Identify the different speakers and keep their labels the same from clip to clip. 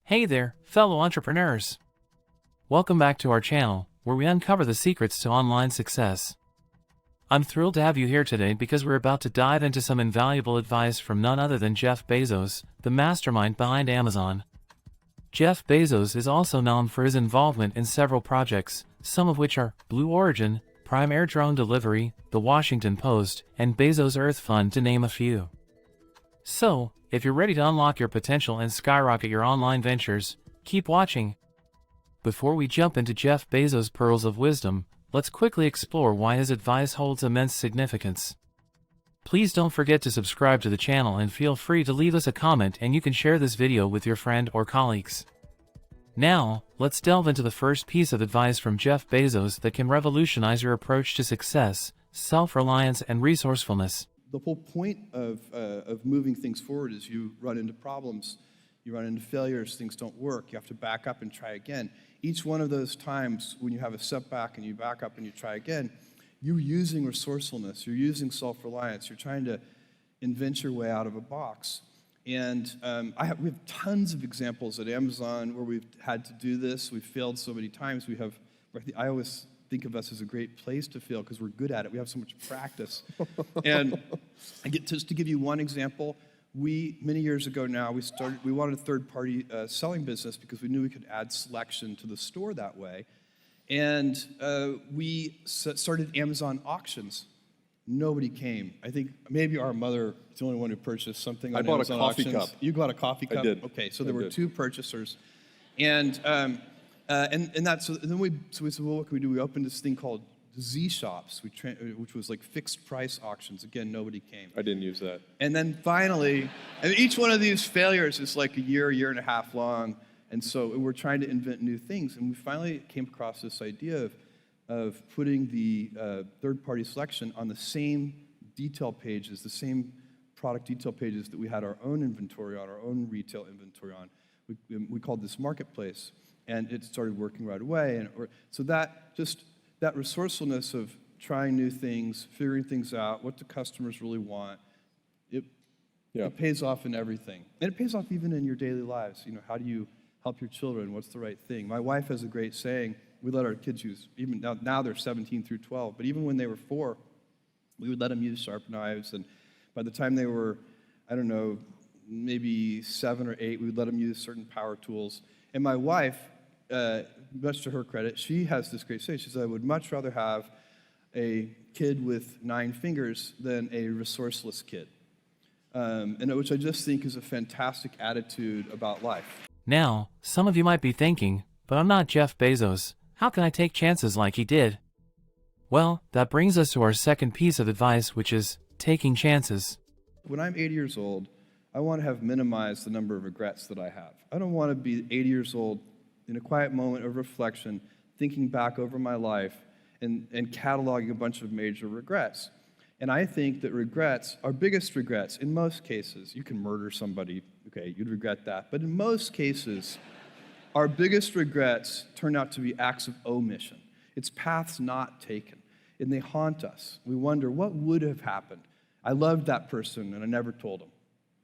Speaker 1: Hey there, fellow entrepreneurs. Welcome back to our channel, where we uncover the secrets to online success. I'm thrilled to have you here today because we're about to dive into some invaluable advice from none other than Jeff Bezos, the mastermind behind Amazon. Jeff Bezos is also known for his involvement in several projects, some of which are Blue Origin, Prime Air Drone Delivery, The Washington Post, and Bezos Earth Fund, to name a few. So, if you're ready to unlock your potential and skyrocket your online ventures, keep watching. Before we jump into Jeff Bezos' pearls of wisdom, let's quickly explore why his advice holds immense significance. Please don't forget to subscribe to the channel and feel free to leave us a comment, and you can share this video with your friend or colleagues. Now, let's delve into the first piece of advice from Jeff Bezos that can revolutionize your approach to success, self-reliance, and resourcefulness.
Speaker 2: The whole point of moving things forward is you run into problems, you run into failures, things don't work, you have to back up and try again. Each one of those times when you have a setback and you back up and you try again, you're using resourcefulness, you're using self-reliance, you're trying to invent your way out of a box. And we have tons of examples at Amazon where we've had to do this. We've failed so many times. I always think of us as a great place to fail because we're good at it. We have so much practice. And just to give you one example, many years ago now, we wanted a third-party selling business because we knew we could add selection to the store that way. And we started Amazon auctions. Nobody came. I think maybe our mother is the only one who purchased something on Amazon auctions.
Speaker 3: I bought a coffee cup.
Speaker 2: You got a coffee cup?
Speaker 3: I did.
Speaker 2: Okay, so there were two purchasers. And then we said, well, what can we do? We opened this thing called Z shops, which was like fixed price auctions. Again, nobody came.
Speaker 3: I didn't use that.
Speaker 2: And then finally, and each one of these failures is like a year and a half long. And so we're trying to invent new things. And we finally came across this idea of putting the third-party selection on the same detail pages, the same product detail pages that we had our own inventory on, our own retail inventory on. We called this marketplace. And it started working right away. So that resourcefulness of trying new things, figuring things out, what do customers really want, it pays off in everything. And it pays off even in your daily lives. You know, how do you help your children? What's the right thing? My wife has a great saying. We let our kids use, even now they're 17 through 12, but even when they were 4, we would let them use sharp knives. And by the time they were, I don't know, maybe 7 or 8, we would let them use certain power tools. And my wife, much to her credit, she has this great saying. She says, I would much rather have a kid with 9 fingers than a resourceless kid. And which I just think is a fantastic attitude about life.
Speaker 1: Now, some of you might be thinking, but I'm not Jeff Bezos. How can I take chances like he did? Well, that brings us to our second piece of advice, which is taking chances.
Speaker 2: When I'm 80 years old, I want to have minimized the number of regrets that I have. I don't want to be 80 years old in a quiet moment of reflection, thinking back over my life and cataloging a bunch of major regrets. And I think that regrets, our biggest regrets, in most cases, you can murder somebody, okay, you'd regret that. But in most cases, our biggest regrets turn out to be acts of omission. It's paths not taken, and they haunt us. We wonder, what would have happened? I loved that person, and I never told them.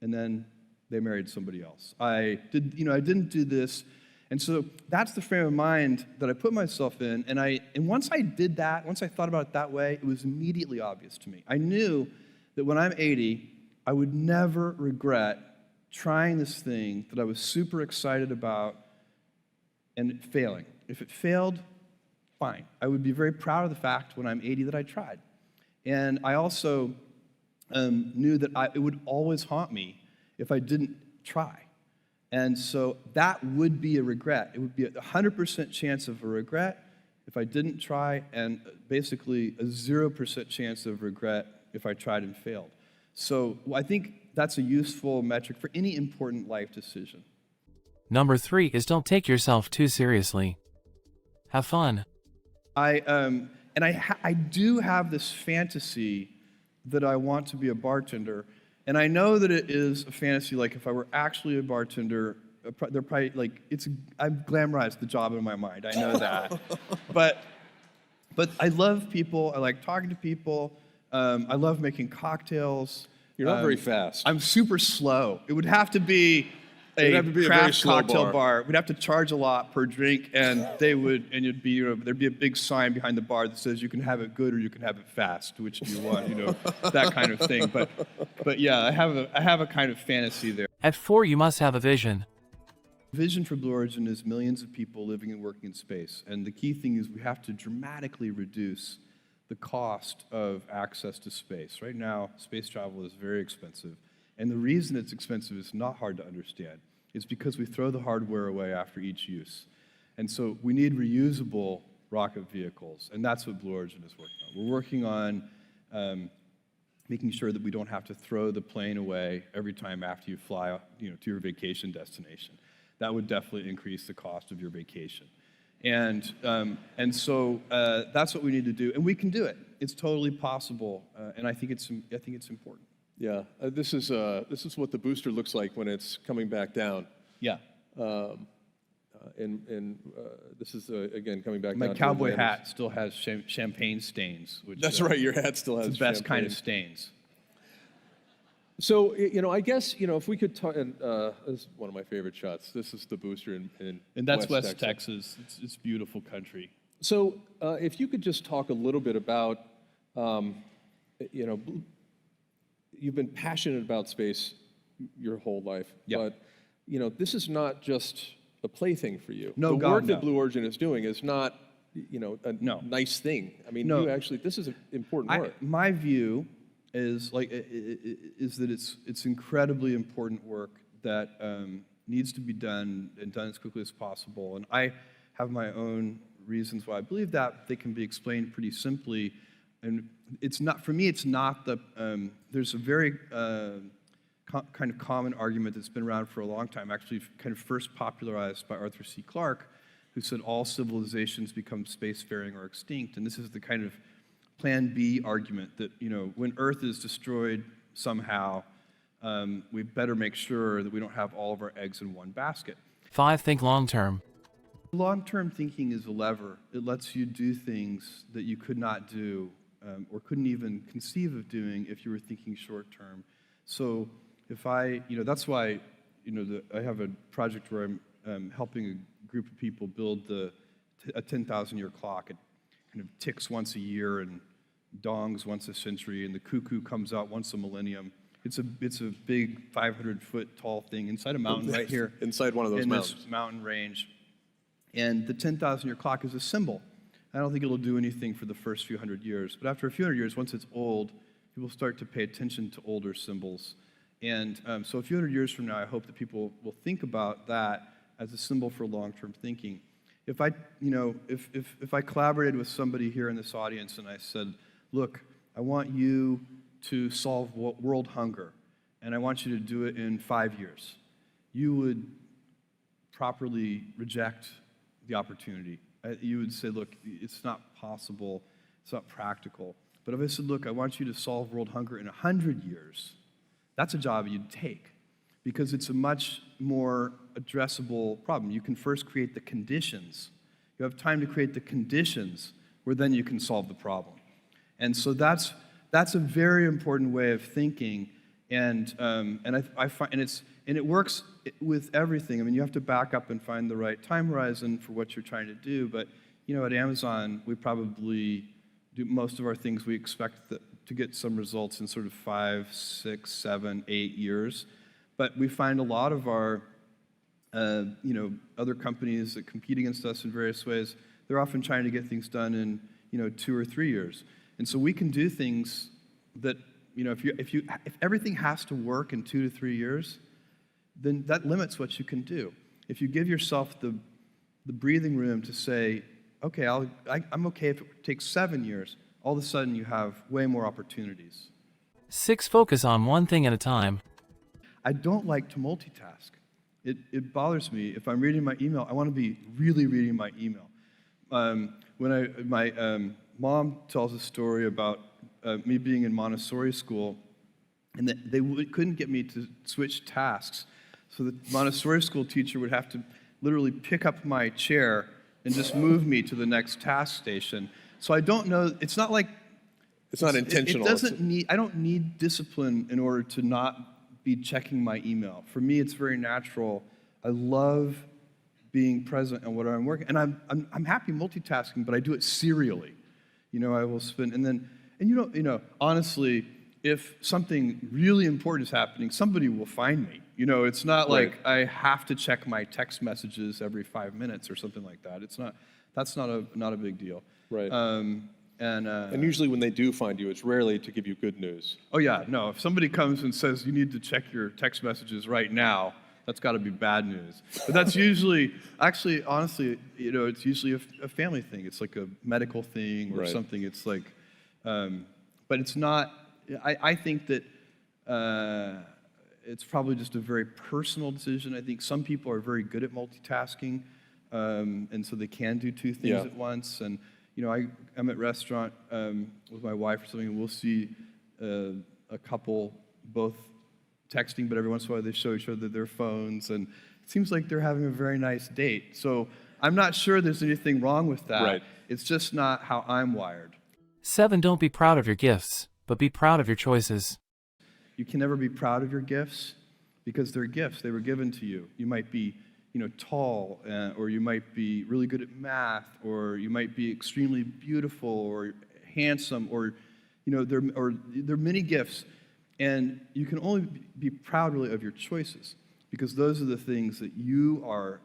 Speaker 2: And then they married somebody else. I didn't do this. And so that's the frame of mind that I put myself in. And once I did that, once I thought about it that way, it was immediately obvious to me. I knew that when I'm 80, I would never regret trying this thing that I was super excited about and it failing. If it failed, fine. I would be very proud of the fact when I'm 80 that I tried. And I also knew that it would always haunt me if I didn't try. And so that would be a regret. It would be a 100% chance of a regret if I didn't try, and basically a 0% chance of regret if I tried and failed. So I think that's a useful metric for any important life decision.
Speaker 1: Number 3 is don't take yourself too seriously. Have fun.
Speaker 2: I do have this fantasy that I want to be a bartender. And I know that it is a fantasy, like if I were actually a bartender, they're probably like, I've glamorized the job in my mind, I know that. But I love people, I like talking to people, I love making cocktails.
Speaker 3: You're not very fast.
Speaker 2: I'm super slow. It would have to be a
Speaker 3: have to be a very
Speaker 2: craft
Speaker 3: slow
Speaker 2: cocktail
Speaker 3: bar.
Speaker 2: bar. We'd have to charge a lot per drink, and it'd be, there'd be a big sign behind the bar that says you can have it good or you can have it fast. Which do you want? That kind of thing. But yeah, I have a kind of fantasy there.
Speaker 1: At 4, you must have a vision.
Speaker 2: Vision for Blue Origin is millions of people living and working in space, and the key thing is we have to dramatically reduce the cost of access to space. Right now, space travel is very expensive, and the reason it's expensive is not hard to understand. It's because we throw the hardware away after each use. And so we need reusable rocket vehicles, and that's what Blue Origin is working on. We're working on making sure that we don't have to throw the plane away every time after you fly to your vacation destination. That would definitely increase the cost of your vacation. And so that's what we need to do, and we can do it. It's totally possible, and I think it's important.
Speaker 3: Yeah, this is what the booster looks like when it's coming back down.
Speaker 2: Yeah.
Speaker 3: And this is again coming back
Speaker 2: My
Speaker 3: down.
Speaker 2: cowboy hat still has champagne stains. Which,
Speaker 3: That's right. Your hat still has
Speaker 2: the best
Speaker 3: champagne.
Speaker 2: kind of stains.
Speaker 3: So I guess if we could talk, and this is one of my favorite shots. This is the booster in
Speaker 2: and that's West Texas. It's beautiful country.
Speaker 3: So if you could just talk a little bit about, you've been passionate about space your whole life,
Speaker 2: Yep.
Speaker 3: but this is not just a plaything for you.
Speaker 2: No,
Speaker 3: the
Speaker 2: God,
Speaker 3: work
Speaker 2: no.
Speaker 3: that Blue Origin is doing is not a
Speaker 2: No.
Speaker 3: nice thing. I mean,
Speaker 2: No.
Speaker 3: this is important work.
Speaker 2: My view is that it's incredibly important work that needs to be done and done as quickly as possible. And I have my own reasons why I believe that. They can be explained pretty simply. And it's not, for me, it's not the, there's a very kind of common argument that's been around for a long time, actually kind of first popularized by Arthur C. Clarke, who said all civilizations become spacefaring or extinct. And this is the kind of Plan B argument that, when Earth is destroyed somehow, we better make sure that we don't have all of our eggs in one basket.
Speaker 1: 5. Think long-term.
Speaker 2: Long-term thinking is a lever. It lets you do things that you could not do or couldn't even conceive of doing if you were thinking short-term. So if that's why, I have a project where I'm helping a group of people build a 10,000-year clock. It kind of ticks once a year and dongs once a century, and the cuckoo comes out once a millennium. It's a big 500-foot tall thing inside a mountain right here.
Speaker 3: Inside one of those mountains.
Speaker 2: This mountain range. And the 10,000-year clock is a symbol. I don't think it'll do anything for the first few hundred years, but after a few hundred years, once it's old, people start to pay attention to older symbols. And so a few hundred years from now, I hope that people will think about that as a symbol for long-term thinking. If I collaborated with somebody here in this audience and I said, look, I want you to solve world hunger, and I want you to do it in 5 years, you would properly reject the opportunity. You would say, look, it's not possible, it's not practical. But if I said, look, I want you to solve world hunger in 100 years, that's a job you'd take, because it's a much more addressable problem. You can first create the conditions. You have time to create the conditions where then you can solve the problem. And so that's a very important way of thinking, and I find, and it works with everything. I mean, you have to back up and find the right time horizon for what you're trying to do. But at Amazon, we probably do most of our things. We expect to get some results in sort of 5, 6, 7, 8 years. But we find a lot of our other companies that compete against us in various ways, they're often trying to get things done in 2 or 3 years. And so we can do things that if everything has to work in 2 to 3 years, then that limits what you can do. If you give yourself the breathing room to say, okay, I'm okay if it takes 7 years, all of a sudden you have way more opportunities.
Speaker 1: 6. Focus on one thing at a time.
Speaker 2: I don't like to multitask. It bothers me. If I'm reading my email, I want to be really reading my email. My mom tells a story about me being in Montessori school, and that they couldn't get me to switch tasks. So the Montessori school teacher would have to literally pick up my chair and just move me to the next task station. So I don't know, it's not like...
Speaker 3: It's not intentional.
Speaker 2: I don't need discipline in order to not be checking my email. For me, it's very natural. I love being present in what I'm working, and I'm happy multitasking, but I do it serially. I will spend, and honestly, if something really important is happening, somebody will find me. It's not like I have to check my text messages every 5 minutes or something like that. That's not a big deal.
Speaker 3: Right.
Speaker 2: And
Speaker 3: usually when they do find you, it's rarely to give you good news.
Speaker 2: Oh yeah, no. If somebody comes and says you need to check your text messages right now, that's got to be bad news. But that's usually, actually, honestly, it's usually a family thing. It's like a medical thing or something. It's like, but it's not. I think that it's probably just a very personal decision. I think some people are very good at multitasking, and so they can do two things at once. And I'm at a restaurant with my wife or something, and we'll see a couple both texting, but every once in a while they show each other their phones, and it seems like they're having a very nice date. So I'm not sure there's anything wrong with that.
Speaker 3: Right.
Speaker 2: It's just not how I'm wired.
Speaker 1: 7. Don't be proud of your gifts, but be proud of your choices.
Speaker 2: You can never be proud of your gifts because they're gifts. They were given to you. You might be tall, or you might be really good at math, or you might be extremely beautiful or handsome, or there are many gifts, and you can only be proud really of your choices because those are the things that you are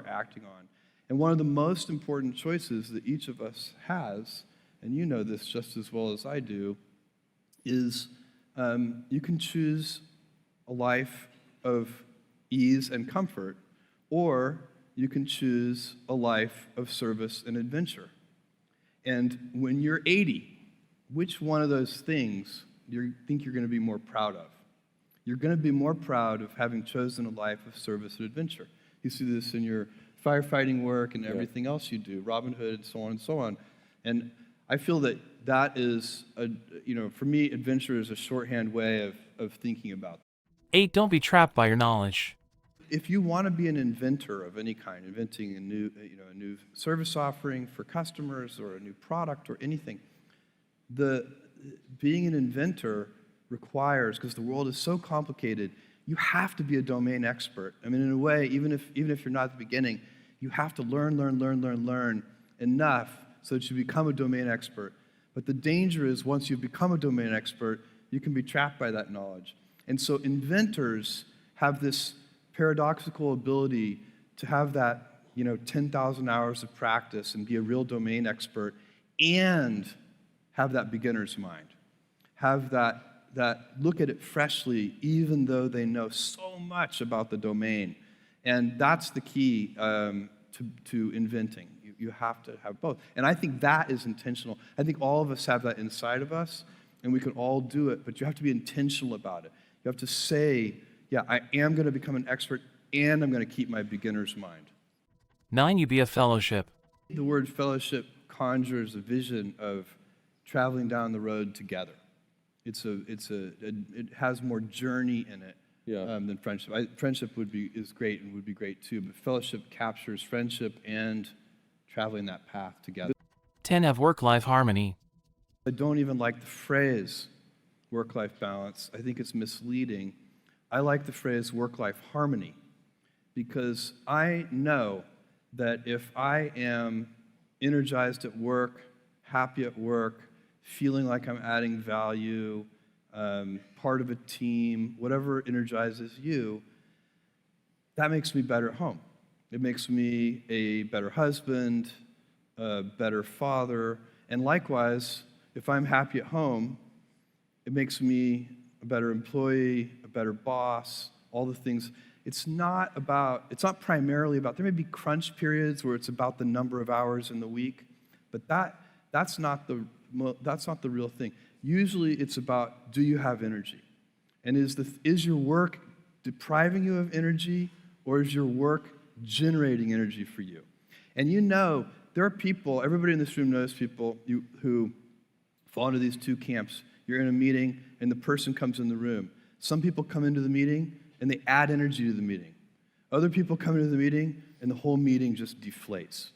Speaker 2: acting on. And one of the most important choices that each of us has, and you know this just as well as I do, is you can choose a life of ease and comfort, or you can choose a life of service and adventure. And when you're 80, which one of those things do you think you're going to be more proud of? You're going to be more proud of having chosen a life of service and adventure. You see this in your firefighting work and everything else you do, Robin Hood, and so on and so on. And I feel that is, for me, adventure is a shorthand way of thinking about that.
Speaker 1: 8. Don't be trapped by your knowledge.
Speaker 2: If you want to be an inventor of any kind, inventing a new service offering for customers or a new product or anything, being an inventor requires, because the world is so complicated, you have to be a domain expert. I mean, in a way, even if you're not at the beginning, you have to learn enough so that you become a domain expert. But the danger is once you become a domain expert, you can be trapped by that knowledge. And so inventors have this paradoxical ability to have that 10,000 hours of practice and be a real domain expert and have that beginner's mind. Have that look at it freshly even though they know so much about the domain. And that's the key to inventing. You have to have both. And I think that is intentional. I think all of us have that inside of us, and we can all do it, but you have to be intentional about it. You have to say, yeah, I am going to become an expert, and I'm going to keep my beginner's mind.
Speaker 1: 9. You be a fellowship.
Speaker 2: The word fellowship conjures a vision of traveling down the road together. It has more journey in it than friendship. Friendship is great and would be great too, but fellowship captures friendship and traveling that path together.
Speaker 1: 10. Have work-life harmony.
Speaker 2: I don't even like the phrase work-life balance. I think it's misleading. I like the phrase work-life harmony because I know that if I am energized at work, happy at work, feeling like I'm adding value, part of a team, whatever energizes you, that makes me better at home. It makes me a better husband, a better father, and likewise, if I'm happy at home, it makes me a better employee, a better boss, all the things. It's not primarily about, there may be crunch periods where it's about the number of hours in the week, but that's not the real thing. Usually it's about, do you have energy? And is your work depriving you of energy, or is your work generating energy for you? And there are people, everybody in this room knows people who fall into these two camps. You're in a meeting, and the person comes in the room. Some people come into the meeting, and they add energy to the meeting. Other people come into the meeting, and the whole meeting just deflates.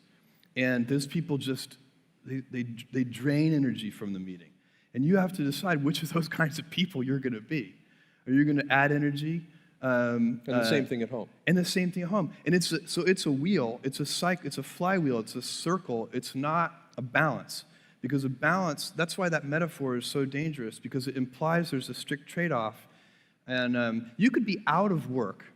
Speaker 2: And those people they drain energy from the meeting. And you have to decide which of those kinds of people you're going to be. Are you going to add energy?
Speaker 3: And the same thing at home.
Speaker 2: And the same thing at home. And it's a wheel, it's a cycle, it's a flywheel, it's a circle. It's not a balance. Because a balance, that's why that metaphor is so dangerous, because it implies there's a strict trade-off. And you could be out of work,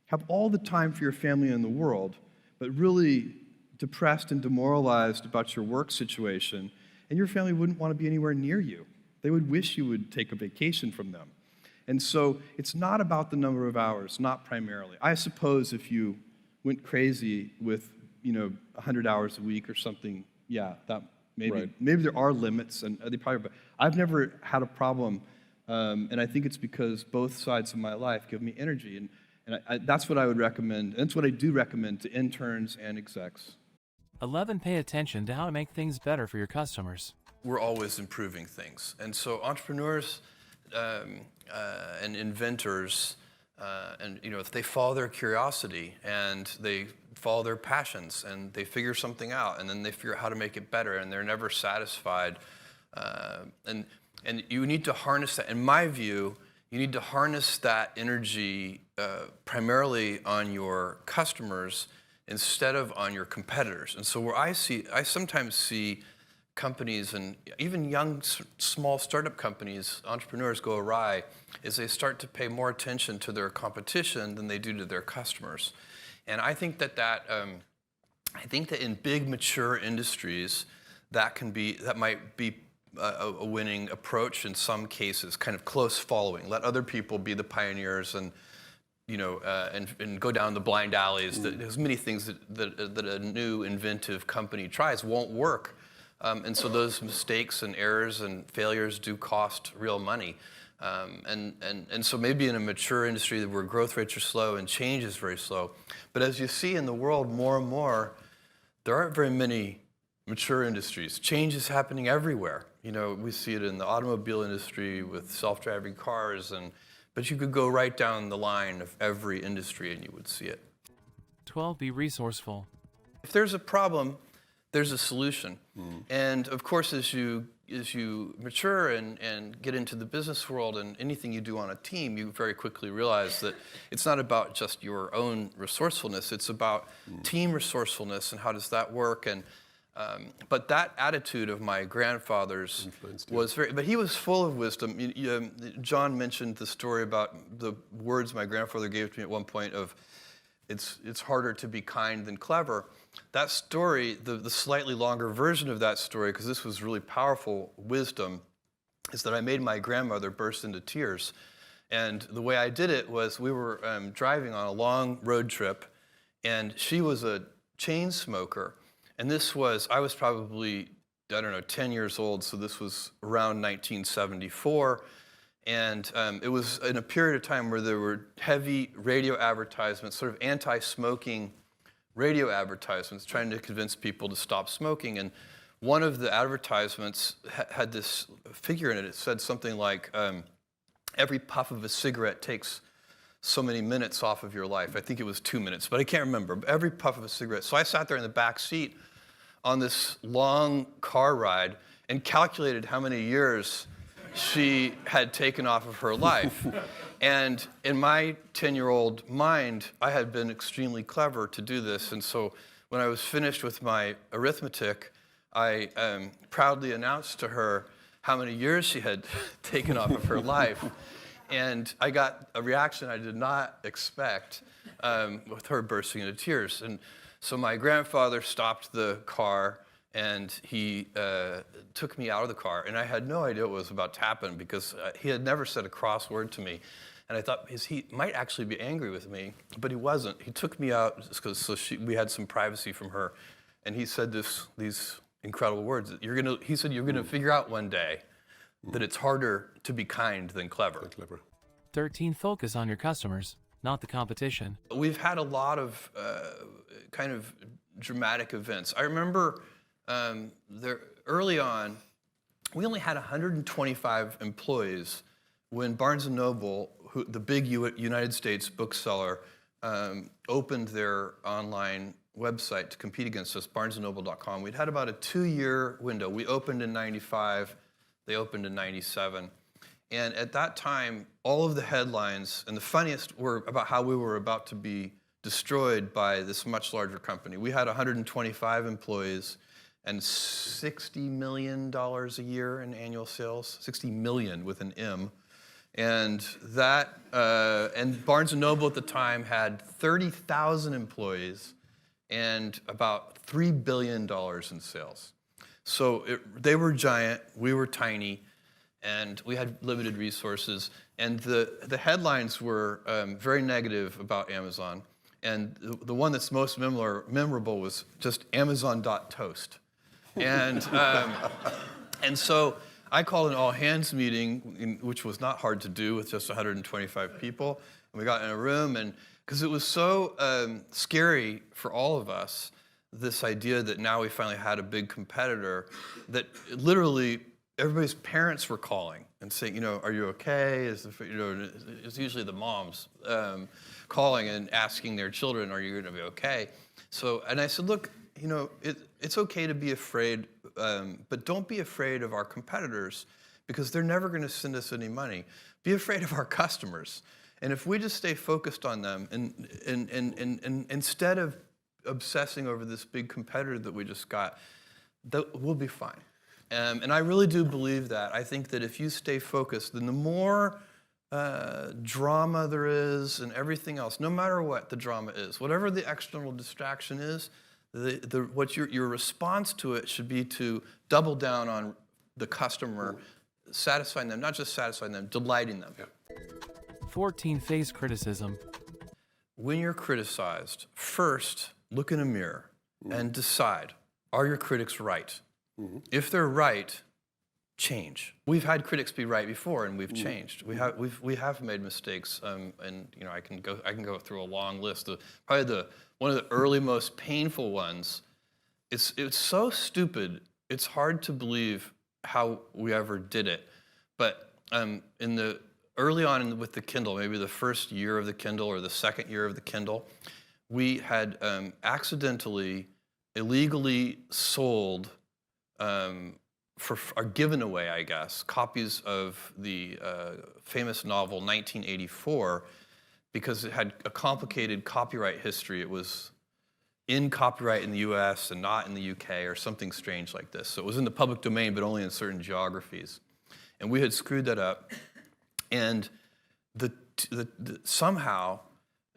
Speaker 2: have all the time for your family in the world, but really depressed and demoralized about your work situation, and your family wouldn't want to be anywhere near you. They would wish you would take a vacation from them. And so it's not about the number of hours, not primarily. I suppose if you went crazy with, 100 hours a week or something, yeah, that maybe there are limits, and they probably. But I've never had a problem, and I think it's because both sides of my life give me energy, and that's what I would recommend. And that's what I do recommend to interns and execs.
Speaker 1: 11. Pay attention to how to make things better for your customers.
Speaker 4: We're always improving things. And so entrepreneurs and inventors, if they follow their curiosity and they follow their passions and they figure something out and then they figure out how to make it better and they're never satisfied. And you need to harness that. In my view, you need to harness that energy primarily on your customers instead of on your competitors. And so where I sometimes see companies and even young, small startup companies, entrepreneurs go awry, is they start to pay more attention to their competition than they do to their customers. And I think that in big, mature industries, that might be a winning approach in some cases, kind of close following. Let other people be the pioneers and go down the blind alleys. There's many things that a new inventive company tries won't work. And so those mistakes and errors and failures do cost real money. And so maybe in a mature industry where growth rates are slow and change is very slow. But as you see in the world more and more, there aren't very many mature industries. Change is happening everywhere. We see it in the automobile industry with self-driving cars, but you could go right down the line of every industry and you would see it.
Speaker 1: 12. Be resourceful.
Speaker 4: If there's a problem, there's a solution. And of course, as you mature and get into the business world and anything you do on a team, you very quickly realize that it's not about just your own resourcefulness, it's about team resourcefulness and how does that work. But that attitude of my grandfather's was but he was full of wisdom. John mentioned the story about the words my grandfather gave to me at one point of, it's harder to be kind than clever. That story, the slightly longer version of that story, because this was really powerful wisdom, is that I made my grandmother burst into tears. And the way I did it was we were driving on a long road trip, and she was a chain smoker. And I was probably, 10 years old, so this was around 1974. And it was in a period of time where there were heavy radio advertisements, sort of anti-smoking radio advertisements, trying to convince people to stop smoking. And one of the advertisements had this figure in it. It said something like, every puff of a cigarette takes so many minutes off of your life. I think it was 2 minutes, but I can't remember. Every puff of a cigarette. So I sat there in the back seat on this long car ride and calculated how many years she had taken off of her life. And in my 10-year-old mind, I had been extremely clever to do this. And so when I was finished with my arithmetic, I proudly announced to her how many years she had taken off of her life. And I got a reaction I did not expect with her bursting into tears. And so my grandfather stopped the car and he took me out of the car. And I had no idea what was about to happen because he had never said a cross word to me. And I thought he might actually be angry with me, but he wasn't. He took me out we had some privacy from her. And he said these incredible words. He said, you're gonna figure out one day that it's harder to be kind than clever.
Speaker 1: 13. Focus on your customers, not the competition.
Speaker 4: We've had a lot of kind of dramatic events. I remember early on, we only had 125 employees when Barnes & Noble, the big United States bookseller, opened their online website to compete against us, barnesandnoble.com. We'd had about a 2-year window. We opened in 95. They opened in 97. And at that time, all of the headlines, and the funniest were about how we were about to be destroyed by this much larger company. We had 125 employees and $60 million a year in annual sales, 60 million with an M. And that, and Barnes & Noble at the time had 30,000 employees and about $3 billion in sales. So they were giant, we were tiny, and we had limited resources. And the headlines were very negative about Amazon. And the one that's most memorable was just Amazon.toast. And so I called an all-hands meeting, which was not hard to do with just 125 people. And we got in a room, and because it was so scary for all of us, this idea that now we finally had a big competitor, that literally everybody's parents were calling and saying, are you okay? It's usually the moms calling and asking their children, are you going to be okay? So, and I said, look, it's okay to be afraid, but don't be afraid of our competitors, because they're never going to send us any money. Be afraid of our customers. And if we just stay focused on them, and instead of obsessing over this big competitor that we just got, we'll be fine. And I really do believe that. I think that if you stay focused, then the more drama there is and everything else, no matter what the drama is, whatever the external distraction is, what your response to it should be to double down on the customer, satisfying them, not just satisfying them, delighting them.
Speaker 3: Yeah.
Speaker 1: 14. Face criticism.
Speaker 4: When you're criticized, first look in a mirror and decide, are your critics right? If they're right, change. We've had critics be right before, and we've changed. We have made mistakes, and I can go through a long list. One of the early most painful ones. It's so stupid. It's hard to believe how we ever did it. But early on with the Kindle, maybe the first year of the Kindle or the second year of the Kindle, we had accidentally, illegally sold, or given away, I guess, copies of the famous novel 1984, because it had a complicated copyright history. It was in copyright in the US and not in the UK or something strange like this. So it was in the public domain, but only in certain geographies. And we had screwed that up. And somehow,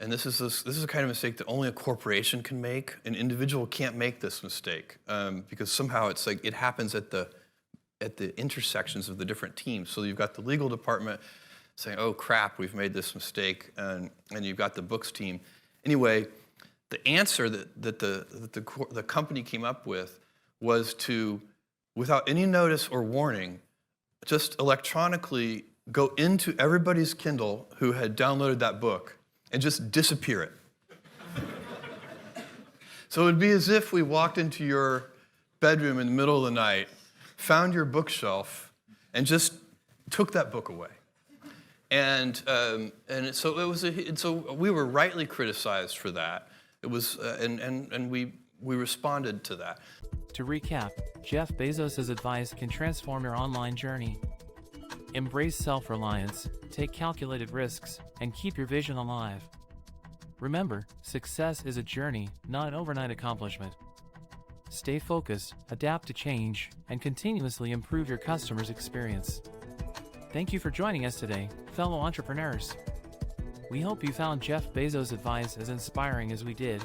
Speaker 4: and this is a kind of mistake that only a corporation can make. An individual can't make this mistake, because somehow it's like it happens at the intersections of the different teams. So you've got the legal department saying, "Oh crap, we've made this mistake," and you've got the books team. Anyway, the answer that the company came up with was to, without any notice or warning, just electronically go into everybody's Kindle who had downloaded that book and just disappear it. So it would be as if we walked into your bedroom in the middle of the night, found your bookshelf, and just took that book away. And so we were rightly criticized for that. It was, and we responded to that.
Speaker 1: To recap, Jeff Bezos' advice can transform your online journey. Embrace self-reliance, take calculated risks, and keep your vision alive. Remember, success is a journey, not an overnight accomplishment. Stay focused, adapt to change, and continuously improve your customers' experience. Thank you for joining us today, fellow entrepreneurs. We hope you found Jeff Bezos' advice as inspiring as we did.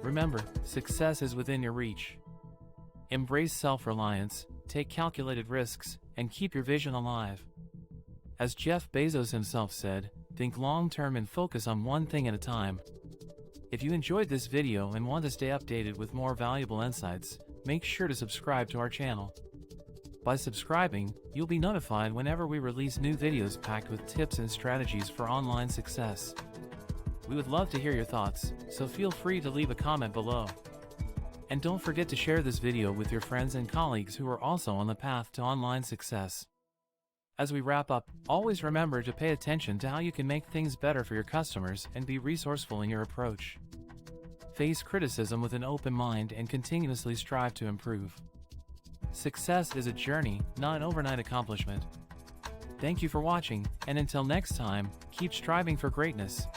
Speaker 1: Remember, success is within your reach. Embrace self-reliance, take calculated risks, and keep your vision alive. As Jeff Bezos himself said, think long-term and focus on one thing at a time. If you enjoyed this video and want to stay updated with more valuable insights, make sure to subscribe to our channel. By subscribing, you'll be notified whenever we release new videos packed with tips and strategies for online success. We would love to hear your thoughts, so feel free to leave a comment below. And don't forget to share this video with your friends and colleagues who are also on the path to online success. As we wrap up, always remember to pay attention to how you can make things better for your customers and be resourceful in your approach. Face criticism with an open mind and continuously strive to improve. Success is a journey, not an overnight accomplishment. Thank you for watching, and until next time, keep striving for greatness.